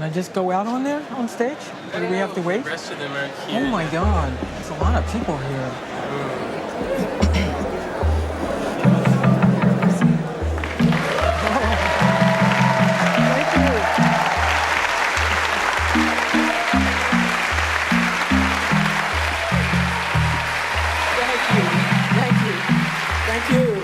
I just go out on there, on stage? Or do we have to wait? The rest of them are here. Oh my God, there's a lot of people here. Thank you.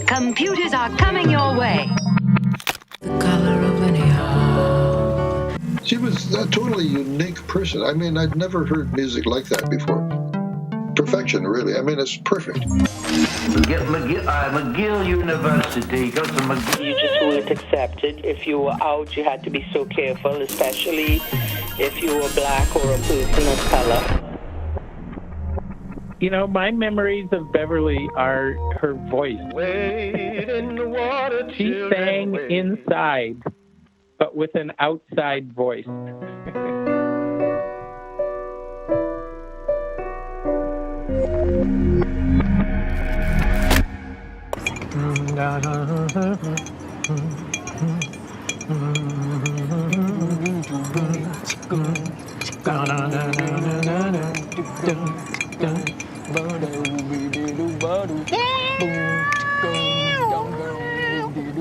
Computers are coming your way. The color of an owl. She was a totally unique person. I mean, I'd never heard music like that before. Perfection, really. I mean, it's perfect. McGill University. Go to McGill. You just weren't accepted. If you were out, you had to be so careful, especially if you were black or a person of color. You know, my memories of Beverly are her voice. Wade in the water. She sang inside, but with an outside voice.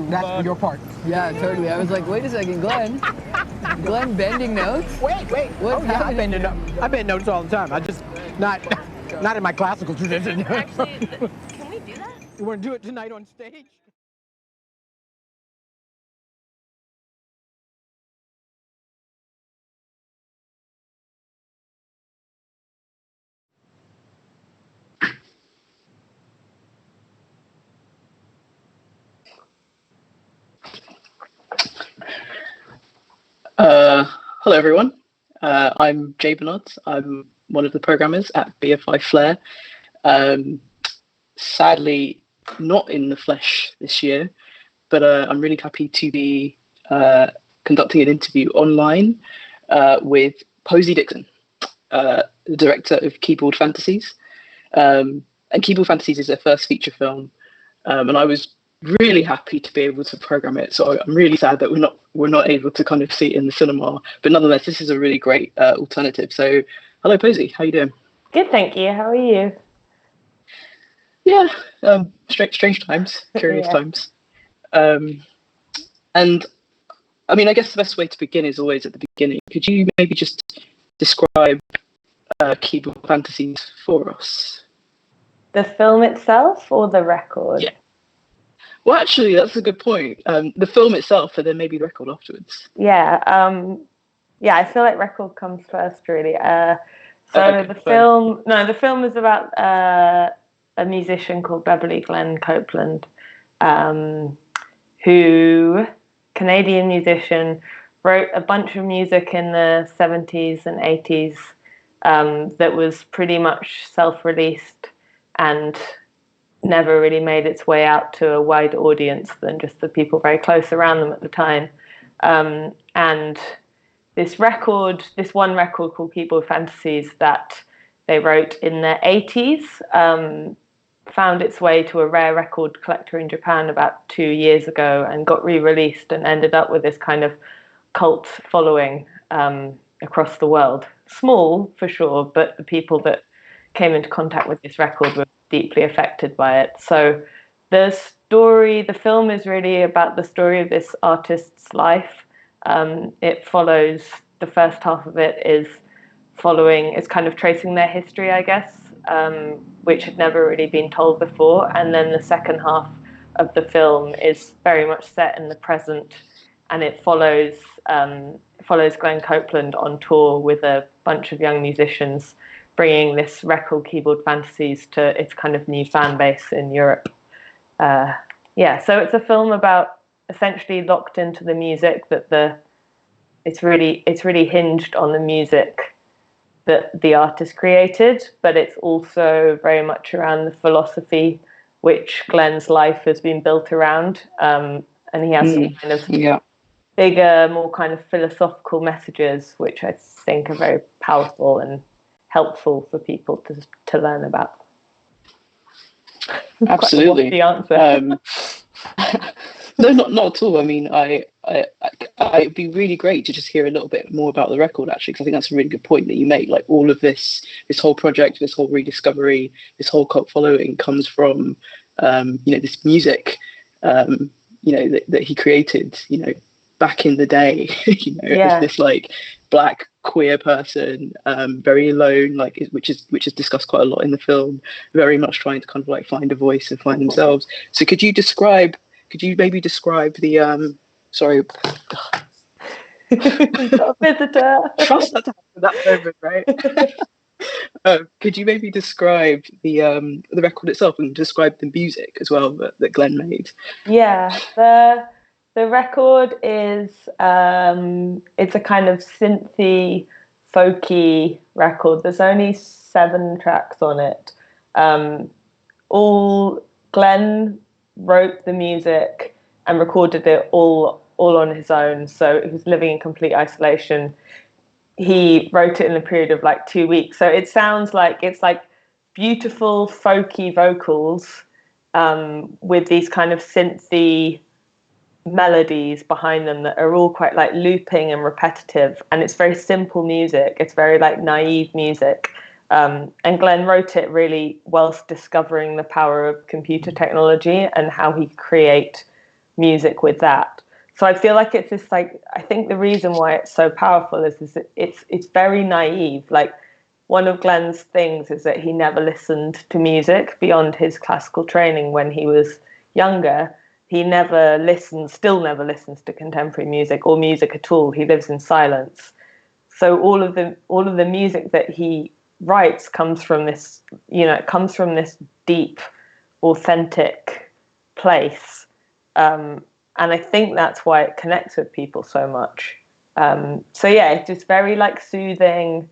That's your part. Yeah, totally. I was like, wait a second, Glenn. Glenn bending notes? Wait. What's happening? I bend notes all the time. I just, not in my classical tradition. Actually, can we do that? You want to do it tonight on stage? Hello everyone, I'm Jay Bernard. I'm one of the programmers at BFI Flare. Sadly, not in the flesh this year, but I'm really happy to be conducting an interview online with Posy Dixon, the director of Keyboard Fantasies. And Keyboard Fantasies is their first feature film, and I was really happy to be able to program it. So I'm really sad that we're not able to kind of see it in the cinema, but nonetheless, this is a really great alternative. So, hello, Posy, how you doing? Good, thank you. How are you? Yeah, strange times, curious times. And I mean, I guess the best way to begin is always at the beginning. Could you maybe just describe Keyboard Fantasies for us? The film itself or the record? Yeah. Well, actually, that's a good point. The film itself, and then maybe the record afterwards. Yeah, I feel like record comes first, really. The film is about a musician called Beverly Glenn-Copeland, who, Canadian musician, wrote a bunch of music in the 70s and 80s that was pretty much self-released and never really made its way out to a wider audience than just the people very close around them at the time. And this one record called Keyboard Fantasies that they wrote in the 80s found its way to a rare record collector in Japan about 2 years ago and got re-released and ended up with this kind of cult following across the world. Small, for sure, but the people that came into contact with this record were deeply affected by it. So the film is really about the story of this artist's life. It follows, the first half of it is kind of tracing their history, I guess, which had never really been told before. And then the second half of the film is very much set in the present, and it follows Glenn Copeland on tour with a bunch of young musicians, bringing this record Keyboard Fantasies to its kind of new fan base in Europe. So it's a film about essentially locked into the music that it's really hinged on the music that the artist created, but it's also very much around the philosophy which Glenn's life has been built around. And he has some kind of bigger, more kind of philosophical messages, which I think are very powerful and helpful for people to learn about. Absolutely. The answer. No, not at all. I mean, it'd be really great to just hear a little bit more about the record, actually, because I think that's a really good point that you make. Like, all of this whole project, this whole rediscovery, this whole cult following comes from, this music, that he created, back in the day, as this like black queer person, very alone, like which is discussed quite a lot in the film, very much trying to kind of like find a voice and find themselves. So could you maybe describe the sorry visitor trust that to happen that moment, right? Could you maybe describe the record itself and describe the music as well that Glenn made? Yeah, the record is it's a kind of synthy, folky record. There's only 7 tracks on it. All Glenn wrote the music and recorded it all on his own. So he was living in complete isolation. He wrote it in a period of like 2 weeks. So it sounds like it's like beautiful folky vocals with these kind of synthy melodies behind them that are all quite like looping and repetitive, and it's very simple music. It's very like naive music, and Glenn wrote it really whilst discovering the power of computer technology and how he could create music with that. So I feel like it's this like, I think the reason why it's so powerful is that it's very naive. Like, one of Glenn's things is that he never listened to music beyond his classical training when he was younger. He still never listens to contemporary music or music at all. He lives in silence. So all of the music that he writes comes from this, it comes from this deep, authentic place. And I think that's why it connects with people so much. So yeah, it's just very like soothing,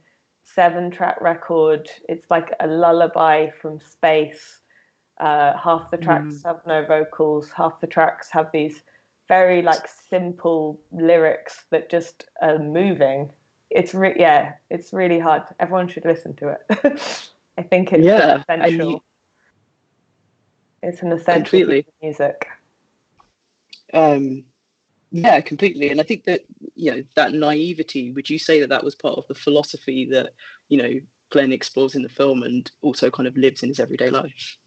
7-track record. It's like a lullaby from space. Half the tracks have no vocals, half the tracks have these very like simple lyrics that just are moving. It's really hard. Everyone should listen to it. I think it's essential. It's an essential piece of music. Yeah, completely. And I think that, that naivety, would you say that was part of the philosophy that, Glenn explores in the film and also kind of lives in his everyday life?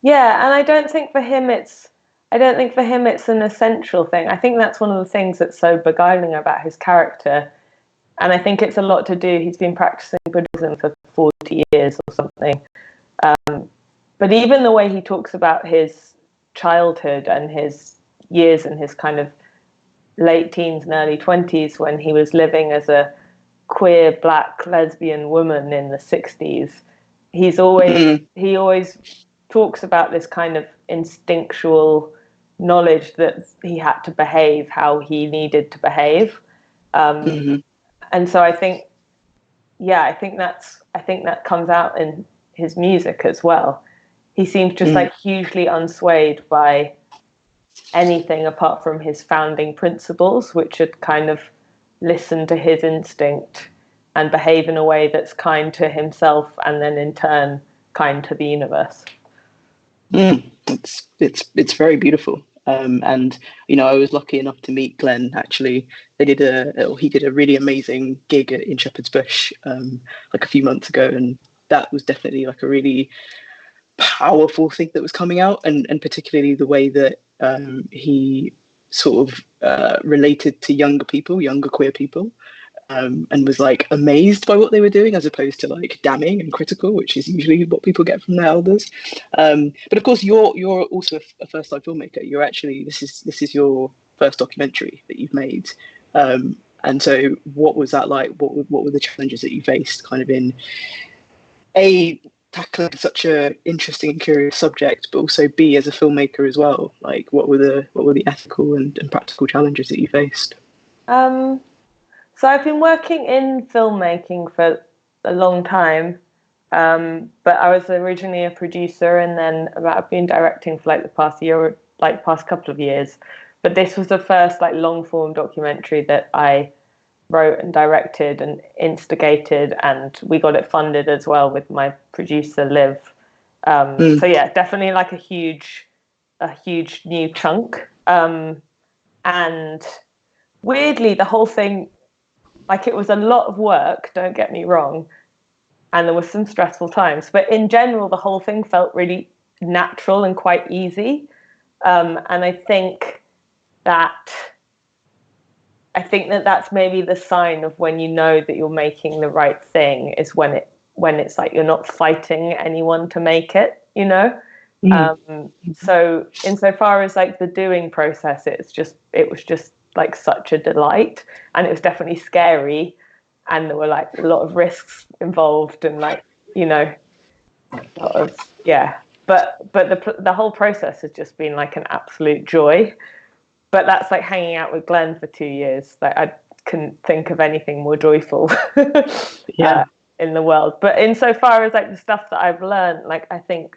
Yeah, and I don't think for him it's an essential thing. I think that's one of the things that's so beguiling about his character. And I think it's a lot to do. He's been practicing Buddhism for 40 years or something. But even the way he talks about his childhood and his years and his kind of late teens and early 20s when he was living as a queer black lesbian woman in the 60s, he always talks about this kind of instinctual knowledge that he had to behave how he needed to behave. And so I think that comes out in his music as well. He seems just like hugely unswayed by anything apart from his founding principles, which had kind of listen to his instinct and behave in a way that's kind to himself and then in turn kind to the universe. It's very beautiful. And I was lucky enough to meet Glenn. Actually, he did a really amazing gig in Shepherd's Bush like a few months ago, and that was definitely like a really powerful thing that was coming out, and particularly the way that he sort of related to younger queer people, and was like amazed by what they were doing as opposed to like damning and critical, which is usually what people get from their elders. But of course, you're also a first-time filmmaker. You're actually this is your first documentary that you've made. And so, what was that like? What were the challenges that you faced, kind of in tackling such a interesting and curious subject, but also B, as a filmmaker as well? Like, what were the ethical and practical challenges that you faced? So I've been working in filmmaking for a long time, but I was originally a producer, and then I've been directing for like the past year, or like past couple of years. But this was the first like long form documentary that I wrote and directed and instigated, and we got it funded as well with my producer Liv. So yeah, definitely like a huge new chunk. And weirdly, the whole thing, like, it was a lot of work, don't get me wrong, and there were some stressful times, but in general, the whole thing felt really natural and quite easy. And I think that's maybe the sign of when you know that you're making the right thing, is when it's like you're not fighting anyone to make it, you know? So insofar as like the doing process, it was just like such a delight, and it was definitely scary, and there were like a lot of risks involved, and like, you know, a lot of, yeah. But the whole process has just been like an absolute joy. But that's like hanging out with Glenn for 2 years. Like, I couldn't think of anything more joyful in the world. But insofar as like the stuff that I've learned, like, I think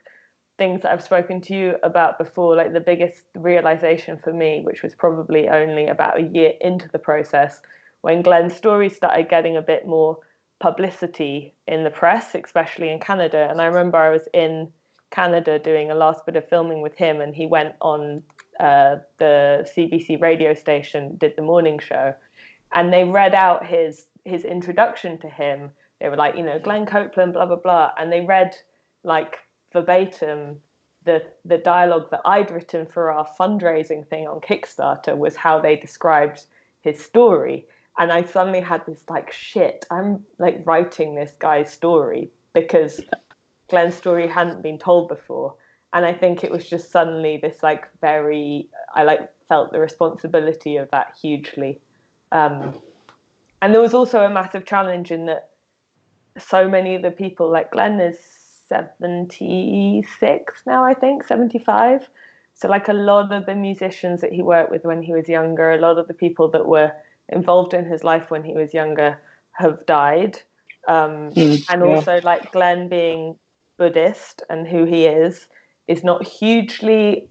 things that I've spoken to you about before, like the biggest realization for me, which was probably only about a year into the process, when Glenn's story started getting a bit more publicity in the press, especially in Canada. And I remember I was in Canada doing a last bit of filming with him, and he went on the CBC radio station, did the morning show, and they read out his introduction to him. They were like, you know, Glenn-Copeland, blah, blah, blah. And they read like verbatim the dialogue that I'd written for our fundraising thing on Kickstarter, was how they described his story. And I suddenly had this like, shit, I'm like writing this guy's story, because Glenn's story hadn't been told before. And I think it was just suddenly this like I like felt the responsibility of that hugely. And there was also a massive challenge in that so many of the people, like Glenn is 76 now, I think, 75. So like a lot of the musicians that he worked with when he was younger, a lot of the people that were involved in his life when he was younger have died. Also like Glenn being Buddhist and who he is not hugely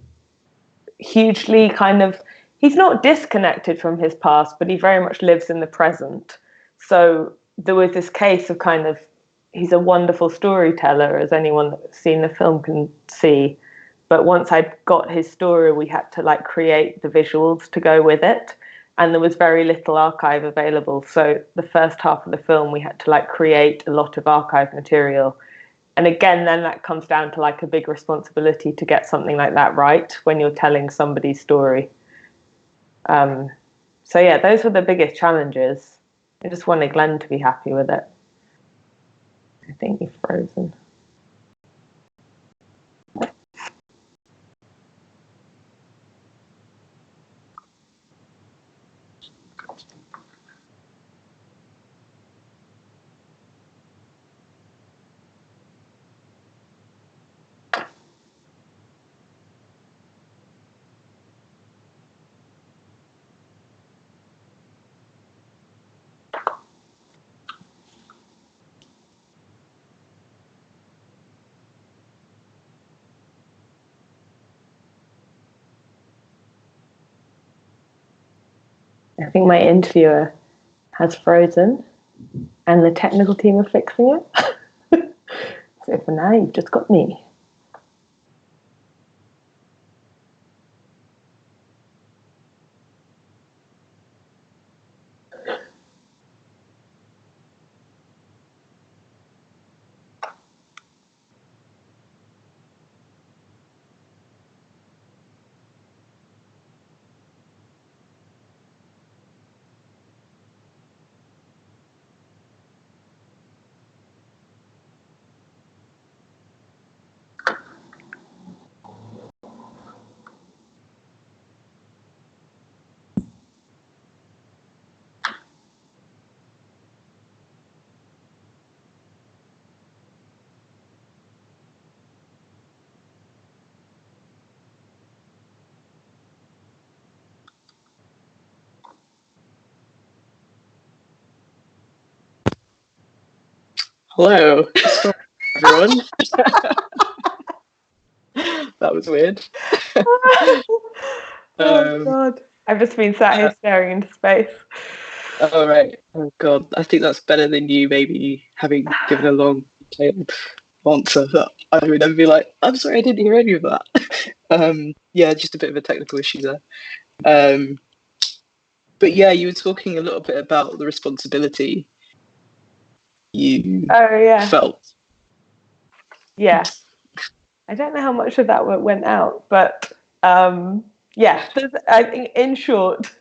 kind of, he's not disconnected from his past, but he very much lives in the present. So there was this case of kind of, he's a wonderful storyteller, as anyone that's seen the film can see. But once I'd got his story, we had to like create the visuals to go with it. And there was very little archive available. So the first half of the film, we had to like create a lot of archive material. And again, then that comes down to like a big responsibility to get something like that right when you're telling somebody's story. So yeah, those were the biggest challenges. I just wanted Glenn to be happy with it. I think you're frozen. I think my interviewer has frozen and the technical team are fixing it. So for now, you've just got me. Hello. Sorry, everyone. That was weird. Oh God. I've just been sat here staring into space. Oh, right. Oh, God. I think that's better than you maybe having given a long, detailed answer that I would then be like, I'm sorry, I didn't hear any of that. Yeah, just a bit of a technical issue there. But yeah, you were talking a little bit about the responsibility you felt. Yeah. I don't know how much of that went out, but yeah, I think in short,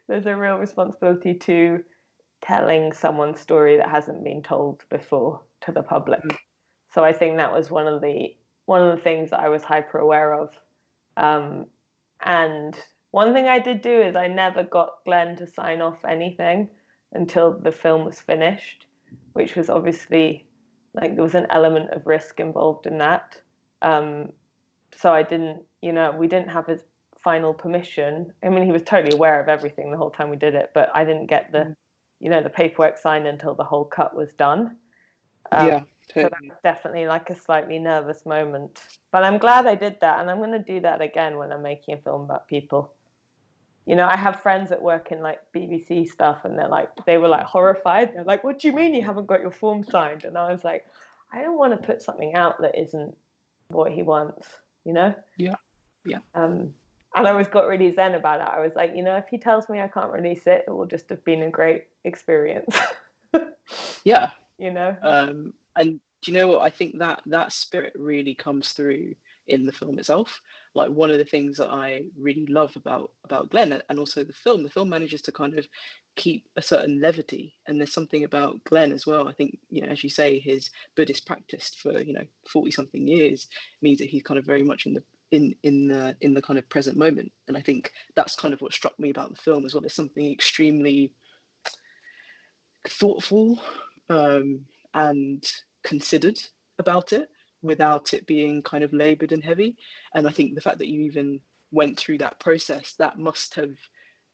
there's a real responsibility to telling someone's story that hasn't been told before to the public. So I think that was one of the things that I was hyper aware of. And one thing I did do is I never got Glenn to sign off anything until the film was finished, which was obviously like there was an element of risk involved in that. So I didn't, we didn't have his final permission. I mean, he was totally aware of everything the whole time we did it, but I didn't get the paperwork signed until the whole cut was done. Totally. So that was definitely like a slightly nervous moment. But I'm glad I did that, and I'm going to do that again when I'm making a film about people. I have friends that work in like BBC stuff, and they were like horrified. They're like, "What do you mean you haven't got your form signed?" And I was like, I don't want to put something out that isn't what he wants, Yeah. And I always got really zen about it. I was like, if he tells me I can't release it, it will just have been a great experience. Yeah. And do you know what? I think that spirit really comes through in the film itself. Like one of the things that I really love about Glenn and also the film manages to kind of keep a certain levity. And there's something about Glenn as well. I think, as you say, his Buddhist practice for 40 something years means that he's kind of very much in the kind of present moment. And I think that's kind of what struck me about the film as well. There's something extremely thoughtful and considered about it without it being kind of labored and heavy. And I think the fact that you even went through that process, that must have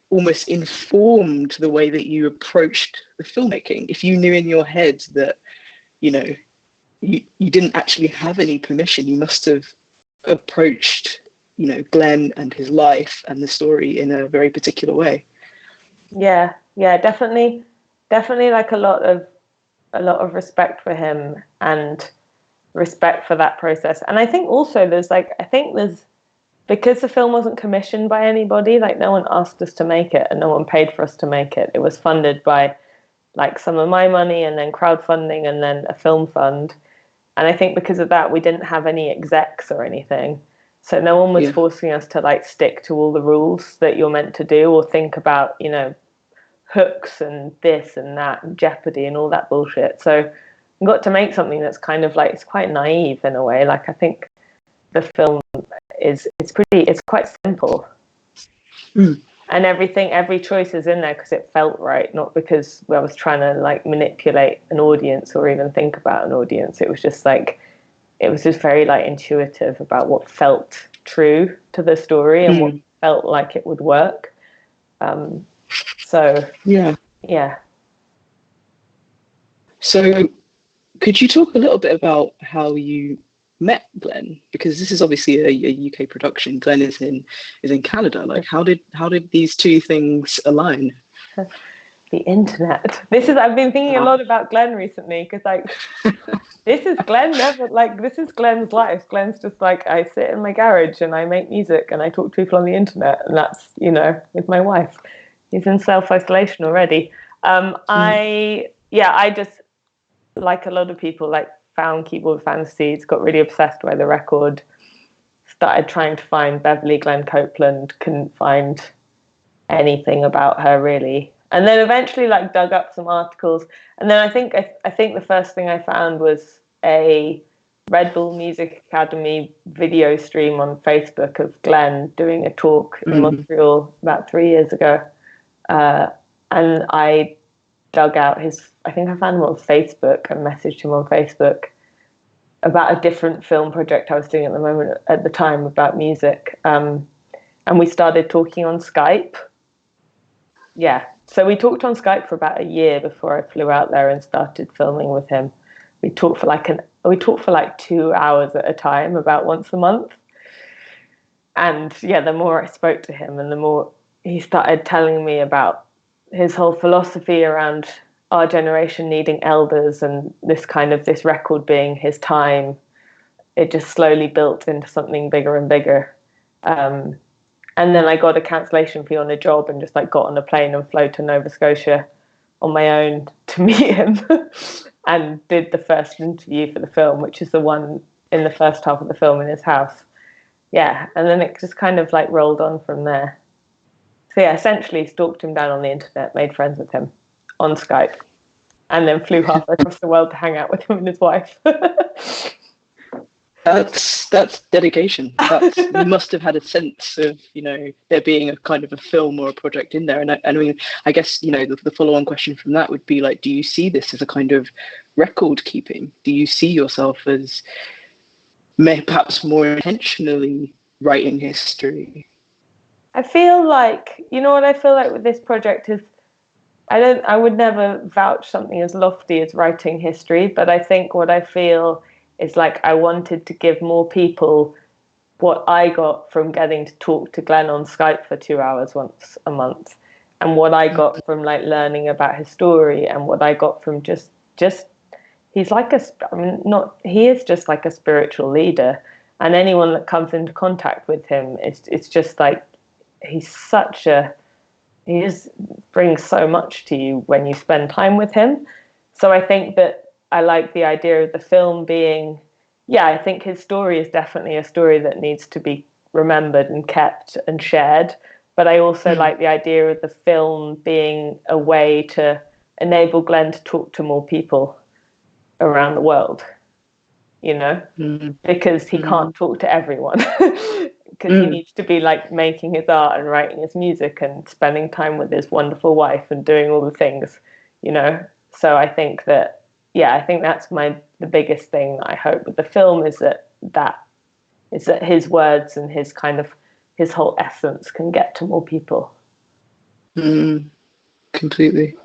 almost informed the way that you approached the filmmaking. If you knew in your head that you didn't actually have any permission, you must have approached Glenn and his life and the story in a very particular way. Yeah, definitely like a lot of respect for him and respect for that process. And I think also there's because the film wasn't commissioned by anybody, like no one asked us to make it and no one paid for us to make it. It was funded by like some of my money and then crowdfunding and then a film fund. And I think because of that, we didn't have any execs or anything. So no one was forcing us to like stick to all the rules that you're meant to do or think about, hooks and this and that and jeopardy and all that bullshit. So I got to make something that's kind of like, it's quite naive in a way. Like I think the film it's quite simple. And every choice is in there because it felt right, not because I was trying to like manipulate an audience or even think about an audience. It was just very like intuitive about what felt true to the story and what felt like it would work. So yeah. So could you talk a little bit about how you met Glenn? Because this is obviously a UK production. Glenn is in Canada. Like how did these two things align? The internet. I've been thinking a lot about Glenn recently because like this is Glenn's life. Glenn's just like, I sit in my garage and I make music and I talk to people on the internet, and that's with my wife. He's in self-isolation already. I just, like a lot of people, like found Keyboard Fantasies, got really obsessed by the record, started trying to find Beverly Glenn-Copeland, couldn't find anything about her really. And then eventually like dug up some articles. And then I think the first thing I found was a Red Bull Music Academy video stream on Facebook of Glenn doing a talk in Montreal about 3 years ago. And I dug out I think I found him on Facebook and messaged him on Facebook about a different film project I was doing at the time about music. And we started talking on Skype. Yeah. So we talked on Skype for about a year before I flew out there and started filming with him. We talked for like 2 hours at a time, about once a month. And yeah, the more I spoke to him and the more he started telling me about his whole philosophy around our generation needing elders, and this record being his time. It just slowly built into something bigger and bigger. And then I got a cancellation fee on a job and just like got on a plane and flew to Nova Scotia on my own to meet him and did the first interview for the film, which is the one in the first half of the film in his house. Yeah, and then it just kind of like rolled on from there. So yeah, essentially stalked him down on the internet, made friends with him on Skype, and then flew half across the world to hang out with him and his wife. That's dedication. You must have had a sense of, there being a kind of a film or a project in there. And I mean, I guess, the follow-on question from that would be like, do you see this as a kind of record keeping? Do you see yourself as perhaps more intentionally writing history? I feel like, what I feel like with this project is, I would never vouch something as lofty as writing history, but I think what I feel is like I wanted to give more people what I got from getting to talk to Glenn on Skype for 2 hours once a month, and what I got from like learning about his story, and what I got from just he's like he is just like a spiritual leader, and anyone that comes into contact with him, it's just like he just brings so much to you when you spend time with him. So I think that I like the idea of the film being, I think his story is definitely a story that needs to be remembered and kept and shared. But I also like the idea of the film being a way to enable Glenn to talk to more people around the world, because he can't talk to everyone. Because he needs to be like making his art and writing his music and spending time with his wonderful wife and doing all the things, So I think that, I think that's the biggest thing I hope with the film is that his words and his kind of his whole essence can get to more people. Completely.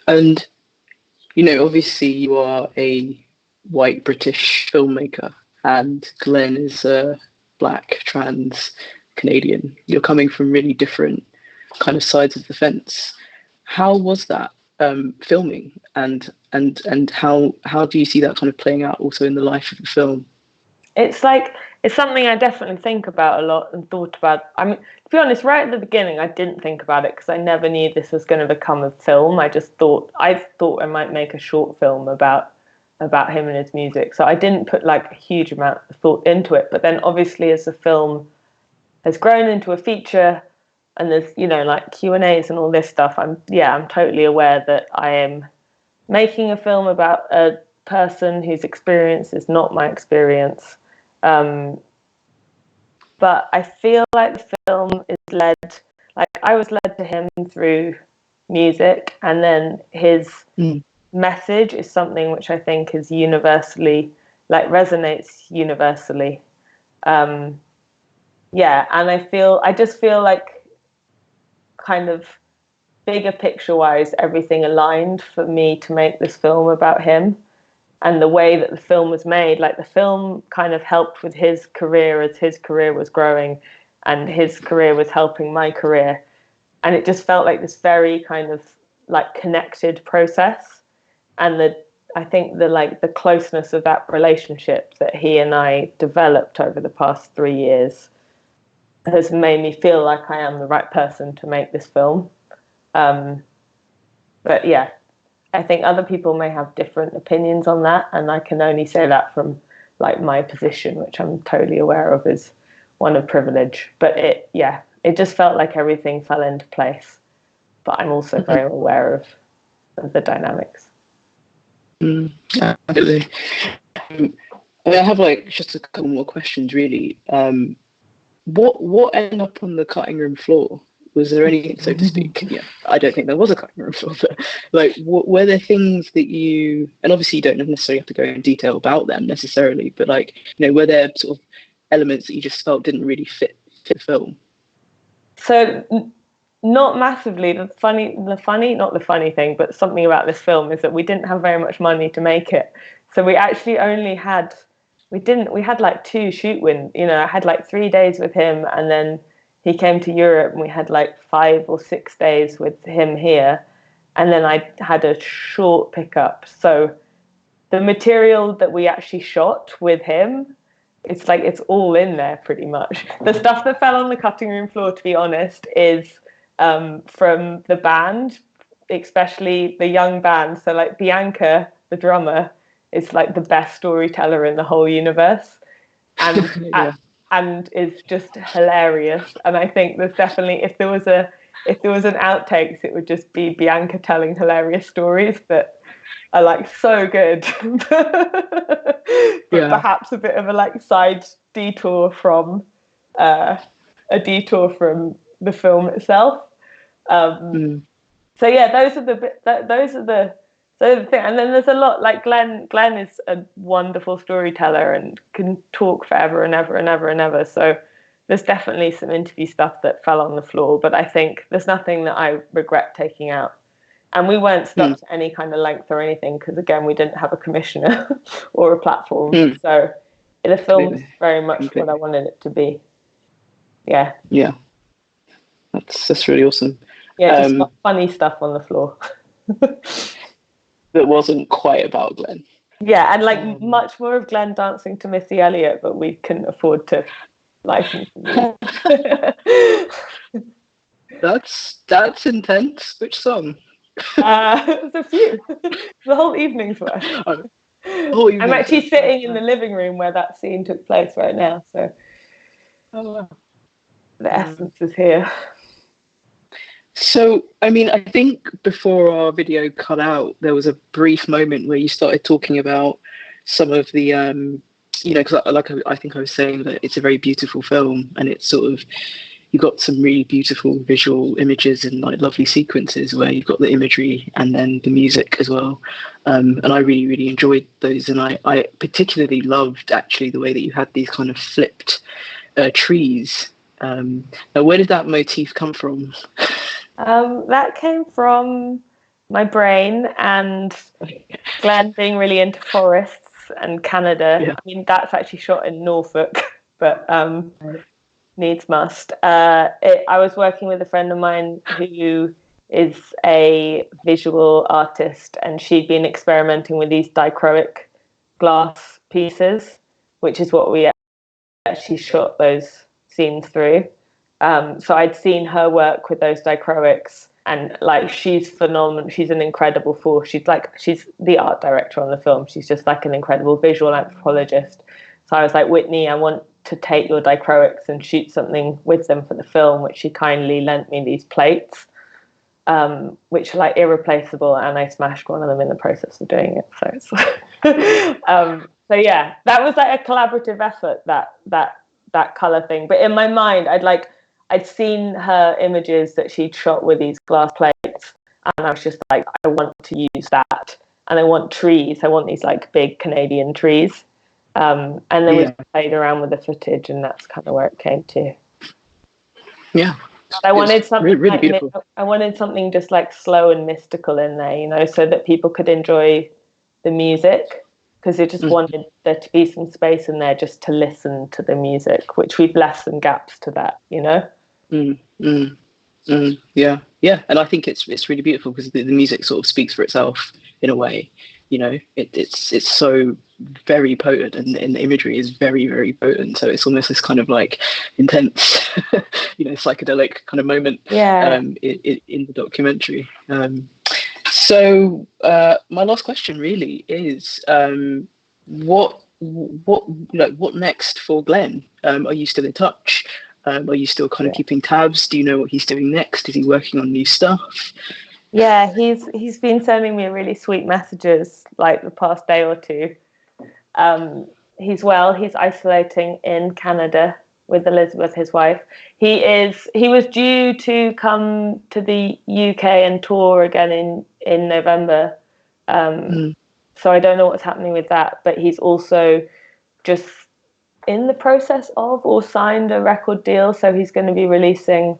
And obviously you are a white British filmmaker, and Glenn is a Black trans Canadian. You're coming from really different kind of sides of the fence. How was that filming, and how do you see that kind of playing out also in the life of the film? It's something I definitely think about a lot and thought about. I mean, to be honest, right at the beginning, I didn't think about it because I never knew this was going to become a film. I thought I might make a short film about him and his music. So I didn't put like a huge amount of thought into it. But then obviously as the film has grown into a feature and there's, like Q&As and all this stuff, I'm totally aware that I am making a film about a person whose experience is not my experience. But I feel like the film is I was led to him through music, and then his message is something which I think is universally, resonates universally. And I just feel like kind of bigger picture wise, everything aligned for me to make this film about him. And the way that the film was made, the film kind of helped with his career as his career was growing, and his career was helping my career. And it just felt like this very kind of connected process. And I think the closeness of that relationship that he and I developed over the past 3 years has made me feel like I am the right person to make this film. But yeah, I think other people may have different opinions on that, and I can only say that from my position, which I'm totally aware of is one of privilege. But it just felt like everything fell into place. But I'm also very aware of the dynamics. Absolutely. I have just a couple more questions, really. What ended up on the cutting room floor? Was there anything, so to speak? Yeah, I don't think there was a cutting room floor, but were there things that you, and obviously you don't necessarily have to go in detail about them necessarily, but were there sort of elements that you just felt didn't really fit the film? So not massively. The funny, not the funny thing, but something about this film is that we didn't have very much money to make it. So we actually only we had 2 shoot wins. I had 3 days with him, and then he came to Europe and we had like 5 or 6 days with him here. And then I had a short pickup. So the material that we actually shot with him, it's like it's all in there pretty much. The stuff that fell on the cutting room floor, to be honest, is from the band, especially the young band. So like Bianca, the drummer, is like the best storyteller in the whole universe, and and is just hilarious. And I think there's definitely, if there was an outtakes, it would just be Bianca telling hilarious stories that are like so good, but perhaps a bit of a like side detour from the film itself. So yeah, those are the thing. And then there's a lot, like Glenn is a wonderful storyteller and can talk forever and ever and ever and ever. So there's definitely some interview stuff that fell on the floor, but I think there's nothing that I regret taking out. And we weren't stuck to any kind of length or anything because, again, we didn't have a commissioner or a platform. So the film's very much what I wanted it to be. Yeah. Yeah. That's really awesome. Yeah, just funny stuff on the floor. That wasn't quite about Glenn. Yeah, and like much more of Glenn dancing to Missy Elliott, but we couldn't afford to license him. That's intense. Which song? There's a few. The whole evening's worth. I'm actually sitting in the living room where that scene took place right now, so the essence is here. So, I mean, I think before our video cut out, there was a brief moment where you started talking about some of the, because I think I was saying that it's a very beautiful film, and it's sort of, you got some really beautiful visual images and like lovely sequences where you've got the imagery and then the music as well. And I really, really enjoyed those. And I particularly loved actually the way that you had these kind of flipped trees. Now, where did that motif come from? That came from my brain and Glenn being really into forests and Canada. Yeah. I mean, that's actually shot in Norfolk, but needs must. I was working with a friend of mine who is a visual artist, and she'd been experimenting with these dichroic glass pieces, which is what we actually shot those scenes through. So I'd seen her work with those dichroics, and like she's phenomenal. She's an incredible force. She's the art director on the film. She's just like an incredible visual anthropologist. So I was like, Whitney, I want to take your dichroics and shoot something with them for the film, which she kindly lent me these plates, which are like irreplaceable, and I smashed one of them in the process of doing it. So it's so yeah, that was like a collaborative effort, that color thing. But in my mind, I'd seen her images that she'd shot with these glass plates, and I was just like, I want to use that, and I want trees. I want these like big Canadian trees. And then we played around with the footage, and that's kind of where it came to. Yeah. I wanted something really beautiful. I wanted something just like slow and mystical in there, so that people could enjoy the music, because I just wanted there to be some space in there just to listen to the music, which we've left some gaps to that, Yeah, and I think it's really beautiful because the music sort of speaks for itself in a way. It's so very potent, and the imagery is very, very potent. So it's almost this kind of like intense, psychedelic kind of moment. In the documentary. So my last question really is, what next for Glenn? Are you still in touch? Are you still kind of keeping tabs? Do you know what he's doing next? Is he working on new stuff? Yeah, he's been sending me really sweet messages like the past day or two. He's well. He's isolating in Canada with Elizabeth, his wife. He was due to come to the UK and tour again in November. So I don't know what's happening with that, but he's also just in the process of or signed a record deal, so he's going to be releasing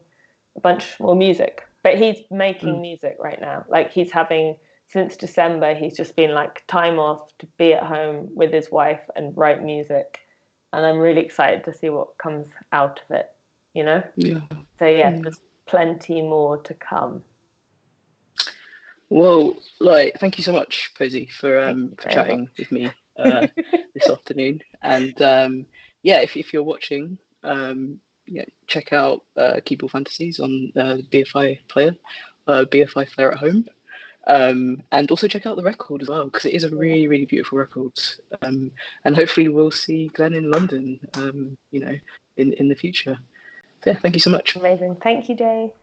a bunch more music. But he's making music right now. Like he's having, since December, he's just been like time off to be at home with his wife and write music. And I'm really excited to see what comes out of it. you know? Yeah. So there's plenty more to come. Well, like, thank you so much, Posy, for chatting with me this afternoon. And if you're watching, check out Keyboard Fantasies on BFI Player, BFI Flare at home. And also check out the record as well, because it is a really, really beautiful record. And hopefully we'll see Glenn in London, in the future. So, yeah, thank you so much. Amazing. Thank you, Jay.